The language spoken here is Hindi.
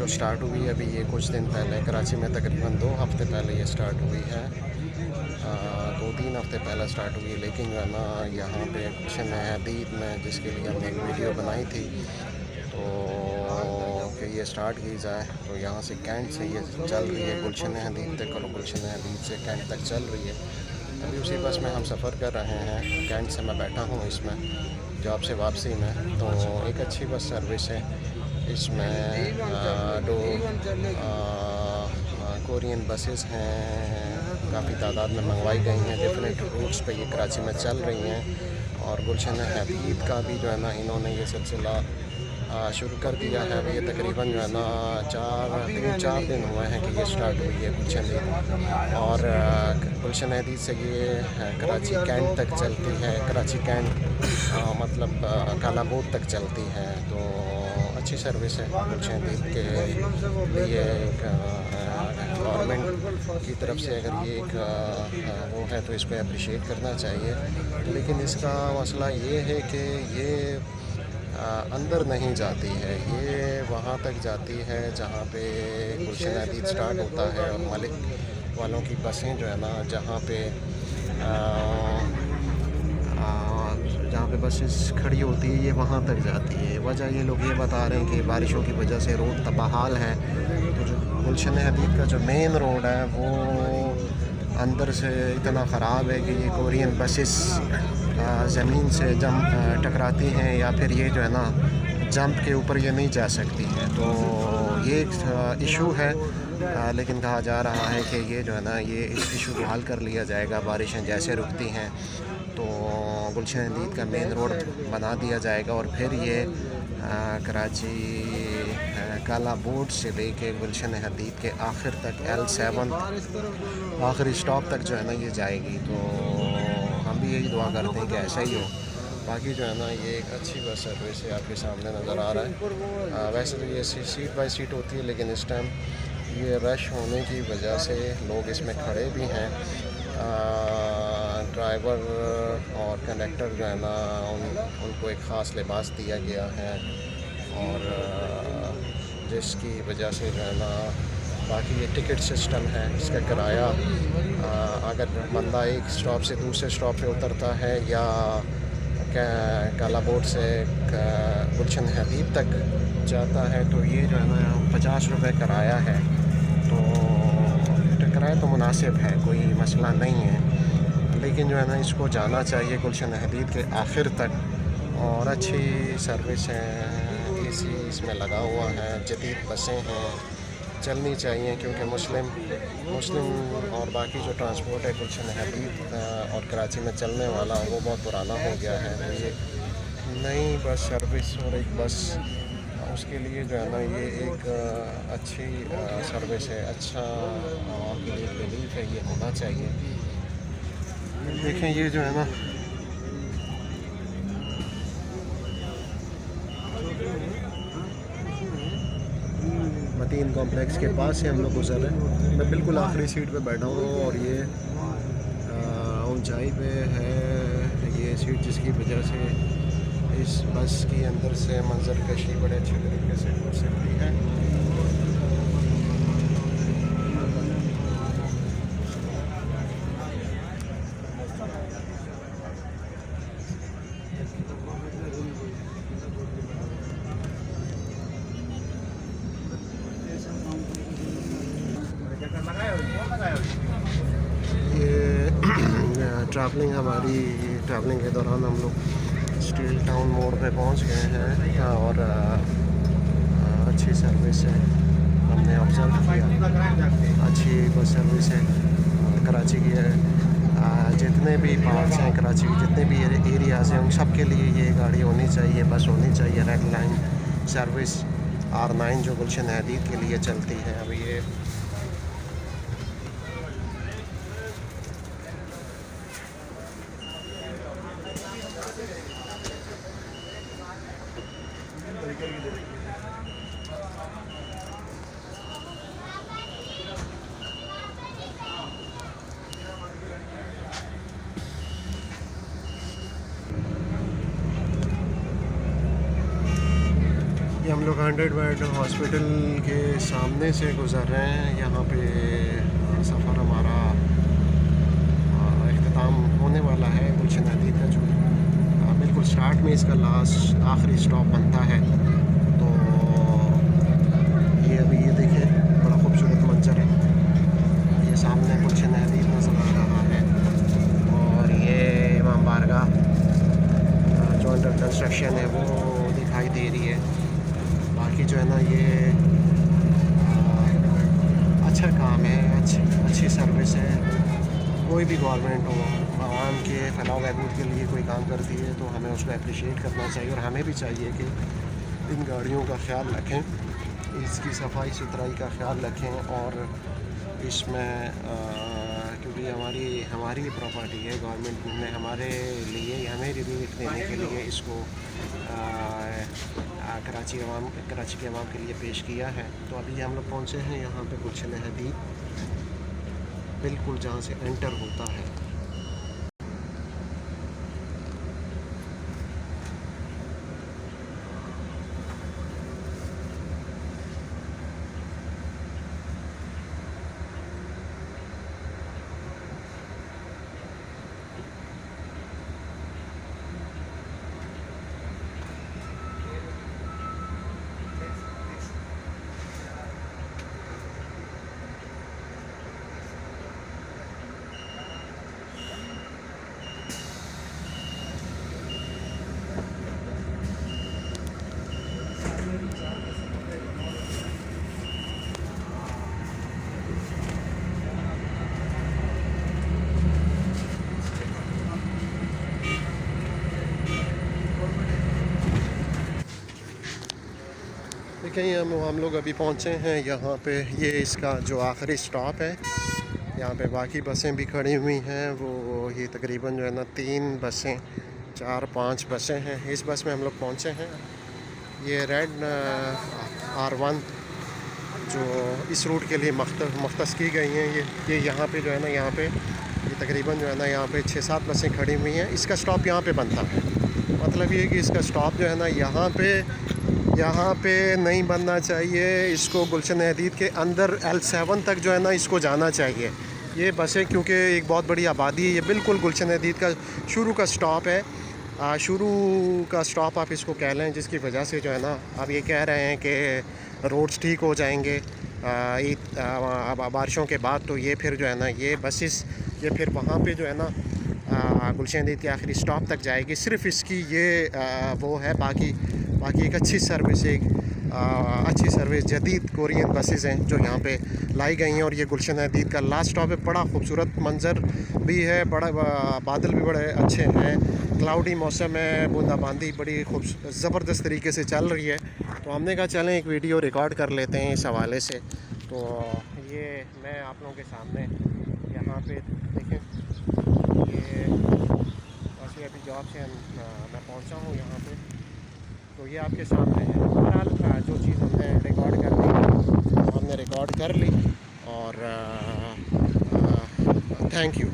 तो स्टार्ट हुई अभी ये कुछ दिन पहले, कराची में तकरीबन 2 हफ़्ते पहले ये स्टार्ट हुई है। 2-3 हफ़्ते पहले स्टार्ट हुई, लेकिन जो है ना यहाँ पे गुलशन हदीद में जिसके लिए हमने एक वीडियो बनाई थी, तो कि ये स्टार्ट की जाए, तो यहाँ से कैंट से ये चल रही है गुलशन हदीद तक, और गुलशन हदीद से कैंट तक चल रही है। अभी उसी बस में हम सफ़र कर रहे हैं। कैंट से मैं बैठा हूँ इसमें जॉब से वापसी में, तो एक अच्छी बस सर्विस है। इसमें दो कोरियन बसेस हैं, काफ़ी तादाद में मंगवाई गई हैं, डिफरेंट रूट्स पे ये कराची में चल रही हैं। और गुलशन हदीद का भी जो है ना इन्होंने ये सिलसिला शुरू कर दिया है। ये तकरीबन जो है ना 3-4 दिन हुए हैं कि ये स्टार्ट हुई है गुलशन हदीद। और गुलशन हदीद से ये कराची कैंट तक चलती है, कराची कैंट मतलब कालाबोट तक चलती है। तो अच्छी सर्विस है गुलशन हदीद के लिए। गवर्नमेंट की तरफ से अगर ये एक वो है तो इसको अप्रिशिएट करना चाहिए। लेकिन इसका मसला ये है कि ये अंदर नहीं जाती है, ये वहाँ तक जाती है जहाँ पे गुलशन हदीद स्टार्ट होता है, और मलिक वालों की बसें जो है ना जहाँ पे बसेस खड़ी होती है ये वहाँ तक जाती है। वजह ये लोग ये बता रहे हैं कि बारिशों की वजह से रोड तबाहाल है। तो जो गुलशन हदीद का जो मेन रोड है वो अंदर से इतना ख़राब है कि ये कोरियन बसेस ज़मीन से टकराती हैं, या फिर ये जो है ना जंप के ऊपर ये नहीं जा सकती हैं। तो ये एक इशू है, लेकिन कहा जा रहा है कि ये जो है ना ये इस इशू को हल कर लिया जाएगा। बारिशें जैसे रुकती हैं तो गुलशन हदीद का मेन रोड बना दिया जाएगा, और फिर ये कराची कालाबोट से लेके गुलशन हदीद के आखिर तक L7 आखिरी स्टॉप तक जो है ना ये जाएगी। तो हम भी यही दुआ करते हैं कि ऐसा ही हो। बाकी जो है ना ये एक अच्छी बस सर्विस है, आपके सामने नज़र आ रहा है। वैसे तो ये सीट बाय सीट होती है, लेकिन इस टाइम ये रश होने की वजह से लोग इसमें खड़े भी हैं। ड्राइवर और कंडक्टर जो है ना उनको एक ख़ास लिबास दिया गया है, और जिसकी वजह से जो है ना बाकी ये टिकट सिस्टम है, इसका किराया अगर बंदा एक स्टॉप से दूसरे स्टॉप पे उतरता है या कालाबोट से गुलशन हदीद तक जाता है, तो ये जो है ना 50 रुपये किराया है। तो किराया तो मुनासिब है, कोई मसला नहीं है, लेकिन जो है ना इसको जाना चाहिए गुलशन हदीद के आखिर तक। और अच्छी सर्विस है, AC इसमें लगा हुआ है, जदीद बसें हैं, चलनी चाहिए, क्योंकि मुस्लिम और बाकी जो ट्रांसपोर्ट है गुलशन हदीद और कराची में चलने वाला वो बहुत पुराना हो गया है। तो ये नई बस सर्विस और एक बस उसके लिए जो है ना ये एक अच्छी सर्विस है, अच्छा आपके लिए रिलीफ है, ये होना चाहिए। देखें ये जो है ना मतीन कॉम्प्लेक्स के पास से हम लोग गुजर रहे हैं। मैं बिल्कुल आखिरी सीट पे बैठा हूँ, और ये ऊंचाई पे है ये सीट, जिसकी वजह से इस बस के अंदर से मंजर कशी बड़े अच्छे तरीके से हो सकती है। ट्रैवलिंग के दौरान हम लोग स्टील टाउन मोड़ पे पहुंच गए हैं, और अच्छी सर्विस है, हमने ऑब्ज़र्व किया, अच्छी बस सर्विस है कराची की है। जितने भी पार्ट्स हैं कराची के, जितने भी एरियाज़ हैं, उन सब के लिए ये गाड़ी होनी चाहिए, बस होनी चाहिए। रेड लाइन सर्विस R9 जो गुलशन हदीद के लिए चलती है। अभी ये लोग 100 बेड हॉस्पिटल के सामने से गुज़र रहे हैं। यहाँ पे सफ़र हमारा इख्तिताम होने वाला है। गुलशन हदीद का जो बिल्कुल स्टार्ट में इसका लास्ट आखिरी स्टॉप बनता है। तो ये अभी ये देखें, बड़ा खूबसूरत मंजर है। ये सामने गुलशन हदीद नज़र आ रहा है और ये इमाम बारगाह जो अंडर कंस्ट्रक्शन है वो दिखाई दे रही है। बाकी जो है ना ये अच्छा काम है, अच्छी सर्विस है। कोई भी गवर्नमेंट हो आवाम के फलाह बहबूद के लिए कोई काम करती है तो हमें उसको अप्रिशिएट करना चाहिए और हमें भी चाहिए कि इन गाड़ियों का ख्याल रखें, इसकी सफाई सुथराई का ख्याल रखें। और इसमें क्योंकि हमारी प्रॉपर्टी है, गवर्नमेंट ने हमारे लिए हमें रिलीफ देने के लिए इसको कराची के अवाम के लिए पेश किया है। तो अभी हम लोग पहुँचे हैं यहाँ पे गुलशन हदीद, बिल्कुल जहाँ से एंटर होता है। देखिए हम लोग अभी पहुँचे हैं यहाँ पे। ये इसका जो आखिरी स्टॉप है, यहाँ पे बाकी बसें भी खड़ी हुई हैं। वो ये तकरीबन जो है ना 3 बसें 4-5 बसें हैं। इस बस में हम लोग पहुँचे हैं। ये रेड R1 जो इस रूट के लिए मख्तस की गई हैं। ये यहाँ पे जो है ना, यहाँ पे ये तकरीबन जो है ना यहाँ पे 6-7 बसें खड़ी हुई हैं। इसका स्टॉप यहाँ पे बनता है। मतलब ये कि इसका स्टॉप जो है ना यहाँ पे नहीं बनना चाहिए। इसको गुलशन हदीद के अंदर L7 तक जो है ना इसको जाना चाहिए। ये बसें क्योंकि एक बहुत बड़ी आबादी है, ये बिल्कुल गुलशन हदीद का शुरू का स्टॉप है। शुरू का स्टॉप आप इसको कह लें, जिसकी वजह से जो है ना अब ये कह रहे हैं कि रोड्स ठीक हो जाएंगे अब बारिशों के बाद। तो ये फिर जो है ना ये बसेस ये फिर वहाँ पे जो है ना गुलशन हदीद के आखिरी स्टॉप तक जाएगी। सिर्फ इसकी ये वो है, बाकी एक अच्छी सर्विस जदीद कोरियन बसेस हैं जो यहाँ पे लाई गई हैं। और ये गुलशन हदीद का लास्ट स्टॉप है। बड़ा खूबसूरत मंजर भी है, बड़ा बादल भी बड़े अच्छे हैं, क्लाउडी मौसम है, बूंदाबांदी बड़ी ज़बरदस्त तरीके से चल रही है। तो हमने कहा चलें एक वीडियो रिकॉर्ड कर लेते हैं इस हवाले से। तो ये मैं आप लोगों के सामने यहाँ पे देखें, ये वैसे अभी जॉब से मैं पहुँचा हूँ यहाँ पे। तो ये आपके सामने है। बहरहाल जो चीज़ हमने रिकॉर्ड कर ली हमने रिकॉर्ड कर ली। और थैंक यू।